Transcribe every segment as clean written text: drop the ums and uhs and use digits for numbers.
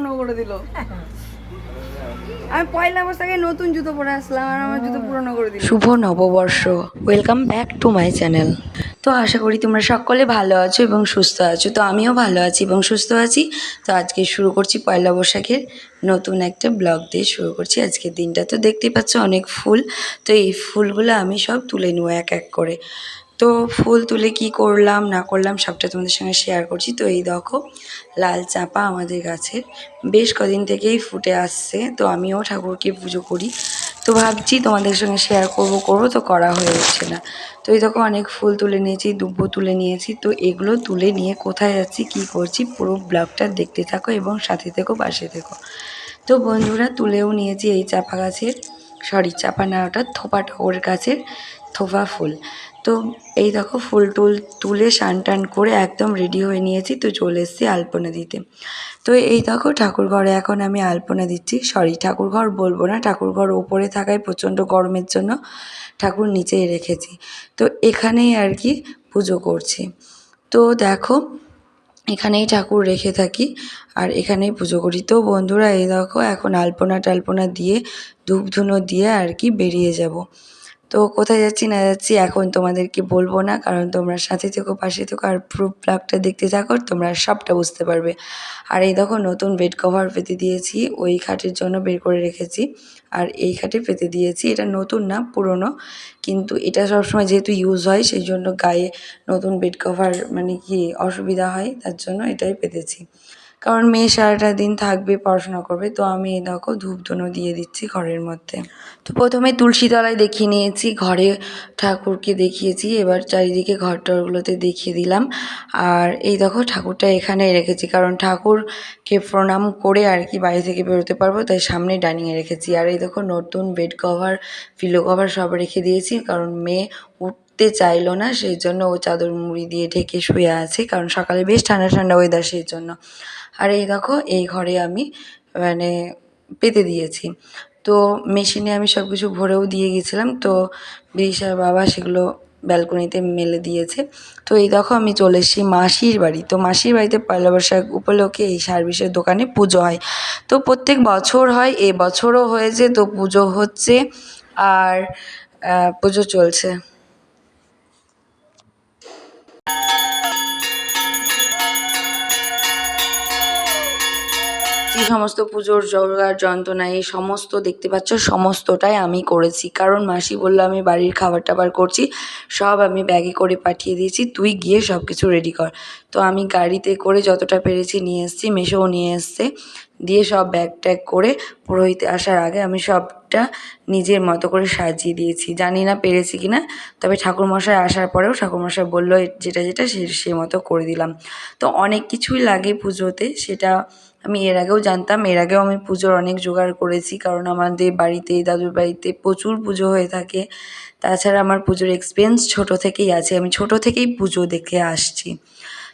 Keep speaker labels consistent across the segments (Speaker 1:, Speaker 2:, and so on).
Speaker 1: পুরনো করে দিল। আমি পয়লা বৈশাখে নতুন জুতো পরে আসলাম আর আমার জুতো পুরনো করে দিল।
Speaker 2: শুভ নববর্ষ, welcome back to my channel. তো আশা করি তোমরা সকলে ভালো আছো এবং সুস্থ আছো। তো আমিও ভালো আছি এবং সুস্থ আছি। তো আজকে শুরু করছি পয়লা বৈশাখের নতুন একটা ব্লগ দিয়ে শুরু করছি আজকের দিনটা। তো দেখতেই পাচ্ছ অনেক ফুল। তো এই ফুলগুলো আমি সব তুলে নেবো এক এক করে। তো ফুল তুলে কি করলাম না করলাম সবটা তোমাদের সঙ্গে শেয়ার করছি। তো এই দেখো লাল চাপা আমাদের গাছের বেশ কদিন থেকেই ফুটে আসছে। তো আমিও ঠাকুরকে পুজো করি। তো ভাবছি তোমাদের সঙ্গে শেয়ার করব তো করা হয়ে উঠছে না। তো এই দেখো অনেক ফুল তুলে নিয়েছি, দুব্বো তুলে নিয়েছি। তো এগুলো তুলে নিয়ে কোথায় যাচ্ছি কী করছি পুরো ব্লগটা দেখতে থাকো এবং সাথে থেকো পাশে থেকো। তো বন্ধুরা তুলেও নিয়েছি এই চাপা গাছের চাপা না, ওটা থোপা ঠাকুরের গাছের থোপা ফুল। তো এই দেখো ফুল টুল তুলে স্নান টান করে একদম রেডি হয়ে নিয়েছি। তো চলে এসেছি আলপনা দিতে। তো এই দেখো ঠাকুর ঘরে এখন আমি আলপনা দিচ্ছি। ঠাকুর ঘর বলবো না, ঠাকুর ঘর ওপরে থাকায় প্রচণ্ড গরমের জন্য ঠাকুর নিচেই রেখেছি। তো এখানেই আর কি পুজো করছি। তো দেখো এখানেই ঠাকুর রেখে থাকি আর এখানেই পুজো করি। তো বন্ধুরা এই দেখো এখন আলপনা টালপনা দিয়ে ধূপ ধুনো দিয়ে আর কি বেরিয়ে যাব। তো কোথায় যাচ্ছি না যাচ্ছি এখন তোমাদেরকে বলবো না, কারণ তোমরা সাথে থেকো পাশে থেকো আর পুরো ব্লগটা দেখতে থাকো, তোমরা সবটা বুঝতে পারবে। আর এই দেখো নতুন বেড কভার পেতে দিয়েছি, ওই খাটের জন্য বের করে রেখেছি। আর এই খাটে পেতে দিয়েছি, এটা নতুন না পুরনো, কিন্তু এটা সবসময় যেহেতু ইউজ হয় সেই জন্য গায়ে নতুন বেড কভার মানে কি অসুবিধা হয়, তার জন্য এটাই পেতেছি। কারণ মেয়ে সারাটা দিন থাকবে, পড়াশোনা করবে। তো আমি এই দেখো ধূপ ধুনো দিয়ে দিচ্ছি ঘরের মধ্যে। তো প্রথমে তুলসী তলায় দেখিয়ে নিয়েছি, ঘরে ঠাকুরকে দেখিয়েছি, এবার চারিদিকে ঘরটরগুলোতে দেখিয়ে দিলাম। আর এই দেখো ঠাকুরটা এখানেই রেখেছি, কারণ ঠাকুরকে প্রণাম করে আর কি বাড়ি থেকে বেরোতে পারবো, তাই সামনে ডানিয়ে রেখেছি। আর এই দেখো নতুন বেড কভার পিলো কভার সব রেখে দিয়েছি, কারণ মেয়ে উঠতে চাইলো না, সেই জন্য ও চাদর মুড়ি দিয়ে ঢেকে শুয়ে আছে, কারণ সকালে বেশ ঠান্ডা ঠান্ডা ওয়েদার সেই জন্য। আর এই দেখো এই ঘরে আমি মানে পেতে দিয়েছি। তো মেশিনে আমি সব কিছু ভরেও দিয়ে গেছিলাম। তো বিদিশার বাবা সেগুলো ব্যালকনিতে মেলে দিয়েছে। তো এই দেখো আমি চলে এসেছি মাসির বাড়ি। তো মাসির বাড়িতে পয়লা বৈশাখ উপলক্ষে এই সার্ভিসের দোকানে পুজো হয়। তো প্রত্যেক বছর হয়, এ বছরও হয়েছে। তো পুজো হচ্ছে আর পুজো চলছে। যে সমস্ত পুজোর জোগাড় যন্ত্রণা এই সমস্ত দেখতে পাচ্ছ সমস্তটাই আমি করেছি, কারণ মাসি বললো আমি বাড়ির খাবার টাবার করছি, সব আমি ব্যাগে করে পাঠিয়ে দিয়েছি, তুই গিয়ে সব কিছু রেডি কর। তো আমি গাড়িতে করে যতটা পেরেছি নিয়ে এসেছি, মেসোও নিয়ে এসছে, দিয়ে সব ব্যাগ ট্যাগ করে পুরোহিত আসার আগে আমি সবটা নিজের মতো করে সাজিয়ে দিয়েছি। জানি না পেরেছি কি না, তবে ঠাকুরমশাই আসার পরেও ঠাকুরমশাই বললো যেটা যেটা সে মতো করে দিলাম। তো অনেক কিছুই লাগে পুজোতে, সেটা আমি এর আগেও জানতাম, এর আগেও আমি পুজোর অনেক জোগাড় করেছি, কারণ আমাদের বাড়িতে দাদুর বাড়িতে প্রচুর পুজো হয়ে থাকে। তাছাড়া আমার পুজোর এক্সপিরিয়েন্স ছোটো থেকেই আছে, আমি ছোটো থেকেই পুজো দেখে আসছি।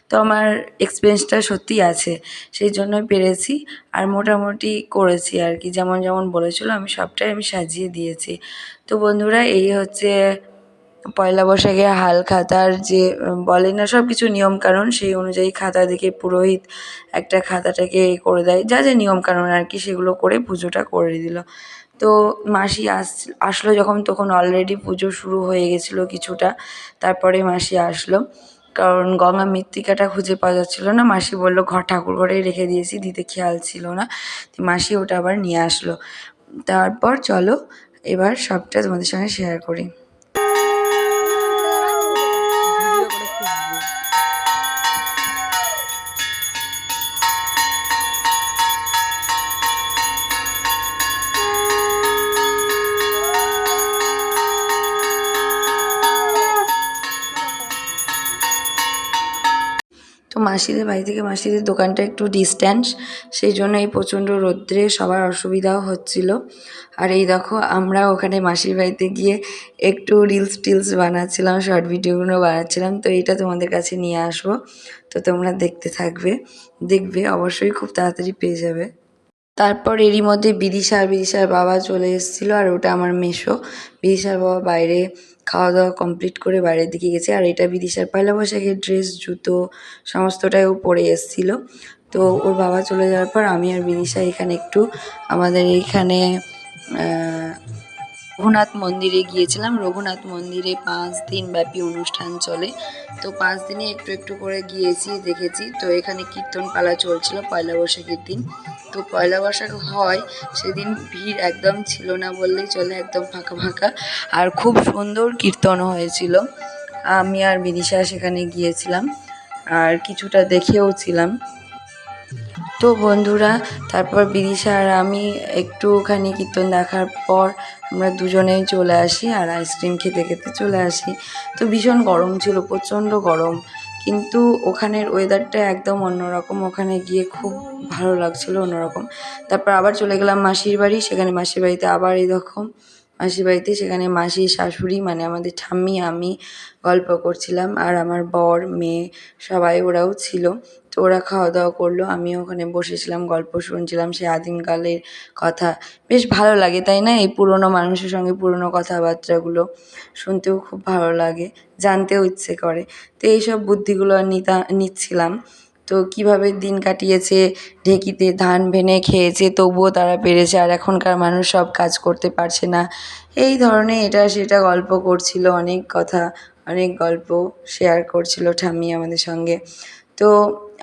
Speaker 2: তো আমার এক্সপিরিয়েন্সটা সত্যিই আছে, সেই জন্যই পেরেছি। আর মোটামুটি করেছি আর কি, যেমন যেমন বলেছিলো আমি সবটাই আমি সাজিয়ে দিয়েছি। তো বন্ধুরা এই হচ্ছে পয়লা বৈশাখে হাল খাতার যে বলে না সব কিছু নিয়মকানুন, সেই অনুযায়ী খাতা দেখে পুরোহিত একটা খাতাটাকে করে দেয়, যা যা নিয়মকানুন আর কি সেগুলো করে পুজোটা করে দিল। তো মাসি আসলো যখন, তখন অলরেডি পুজো শুরু হয়ে গেছিলো কিছুটা। তারপরে মাসি আসলো, কারণ গঙ্গা মৃত্তিকাটা খুঁজে পাওয়া যাচ্ছিলো না। মাসি বললো ঠাকুর ঘরেই রেখে দিয়েছি, দিতে খেয়াল ছিল না। মাসি ওটা আবার নিয়ে আসলো। তারপর চলো এবার সবটা তোমাদের সঙ্গে শেয়ার করি। তো মাসিদের বাড়ি থেকে মাসিদের দোকানটা একটু ডিস্ট্যান্স, সেই জন্য এই প্রচণ্ড রৌদ্রে সবার অসুবিধাও হচ্ছিল। আর এই দেখো আমরা ওখানে মাসির বাড়িতে গিয়ে একটু রিলস টিলস বানাচ্ছিলাম, শর্ট ভিডিওগুলো বানাচ্ছিলাম। তো এইটা তোমাদের কাছে নিয়ে আসবো, তো তোমরা দেখতে থাকবে, দেখবে অবশ্যই খুব তাড়াতাড়ি পেয়ে যাবে। তারপর এরই মধ্যে বিদিশার বাবা চলে এসেছিলো, আর ওটা আমার মেসো। বিদিশার বাবা বাইরে খাওয়া দাওয়া কমপ্লিট করে বাইরের দিকে গেছে। আর এটা বিদিশার পয়লা বৈশাখের ড্রেস, জুতো সমস্তটাই ও পরে এসেছিলো। তো ওর বাবা চলে যাওয়ার পর আমি আর বিদিশা এখানে একটু আমাদের এইখানে রঘুনাথ মন্দিরে গিয়েছিলাম। রঘুনাথ মন্দিরে 5 দিন ব্যাপী অনুষ্ঠান চলে, তো 5 দিনে একটু একটু করে গিয়েছি, দেখেছি। তো এখানে কীর্তন পালা চলছিল পয়লা বৈশাখের দিন। তো পয়লা বৈশাখ হয় সেদিন ভিড় একদম ছিল না বললেই চলে, একদম ফাঁকা ফাঁকা, আর খুব সুন্দর কীর্তন হয়েছিল। আমি আর বিদিশা সেখানে গিয়েছিলাম আর কিছুটা দেখেও ছিলাম। তো বন্ধুরা, তারপর বিদিশা আর আমি একটুখানি কীর্তন দেখার পর আমরা দুজনেই চলে আসি আর আইসক্রিম খেতে খেতে চলে আসি। তো ভীষণ গরম ছিল, প্রচণ্ড গরম, কিন্তু ওখানের ওয়েদারটা একদম অন্যরকম। ওখানে গিয়ে খুব ভালো লাগছিলো, অন্যরকম। তারপর আবার চলে গেলাম মাসির বাড়ি। সেখানে মাসির বাড়িতে আবার এরকম মাসির বাড়িতে সেখানে মাসি, শাশুড়ি মানে আমাদের ঠাম্মি, আমি গল্প করছিলাম আর আমার বর, মেয়ে সবাই ওরাও ছিল। তো ওরা খাওয়া দাওয়া করলো, আমিও ওখানে বসেছিলাম, গল্প শুনছিলাম সেই আদিমকালের কথা। বেশ ভালো লাগে তাই না, এই পুরনো মানুষের সঙ্গে পুরনো কথাবার্তাগুলো শুনতেও খুব ভালো লাগে, জানতেও ইচ্ছে করে। তো এইসব বুদ্ধিগুলো নিচ্ছিলাম। তো কিভাবে দিন কাটিয়েছে, ঢেঁকিতে ধান ভেনে খেয়েছে তবুও তারা পেরেছে, আর এখনকার মানুষ সব কাজ করতে পারছে না। এই ধরনের এটা সেটা গল্প করছিল, অনেক কথা, অনেক গল্প শেয়ার করছিল ঠাম্মি আমাদের সঙ্গে। তো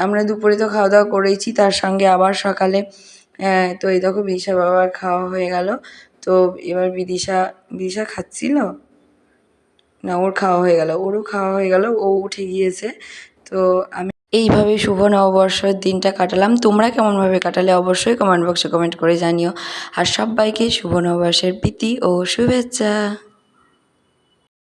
Speaker 2: আমরা দুপুরে তো খাওয়া দাওয়া করেইছি, তার সঙ্গে আবার সকালে তো এই দেখো বিদিশা বাবার খাওয়া হয়ে গেল। তো এবার বিদিশা খাচ্ছিল না, ওর খাওয়া হয়ে গেল, ওরও খাওয়া হয়ে গেল, ও উঠে গিয়েছে। তো আমি এইভাবে শুভ নববর্ষের দিনটা কাটালাম। তোমরা কেমনভাবে কাটালে অবশ্যই কমেন্ট বক্সে কমেন্ট করে জানিও। আর সবাইকে শুভ নববর্ষের প্রীতি ও শুভেচ্ছা।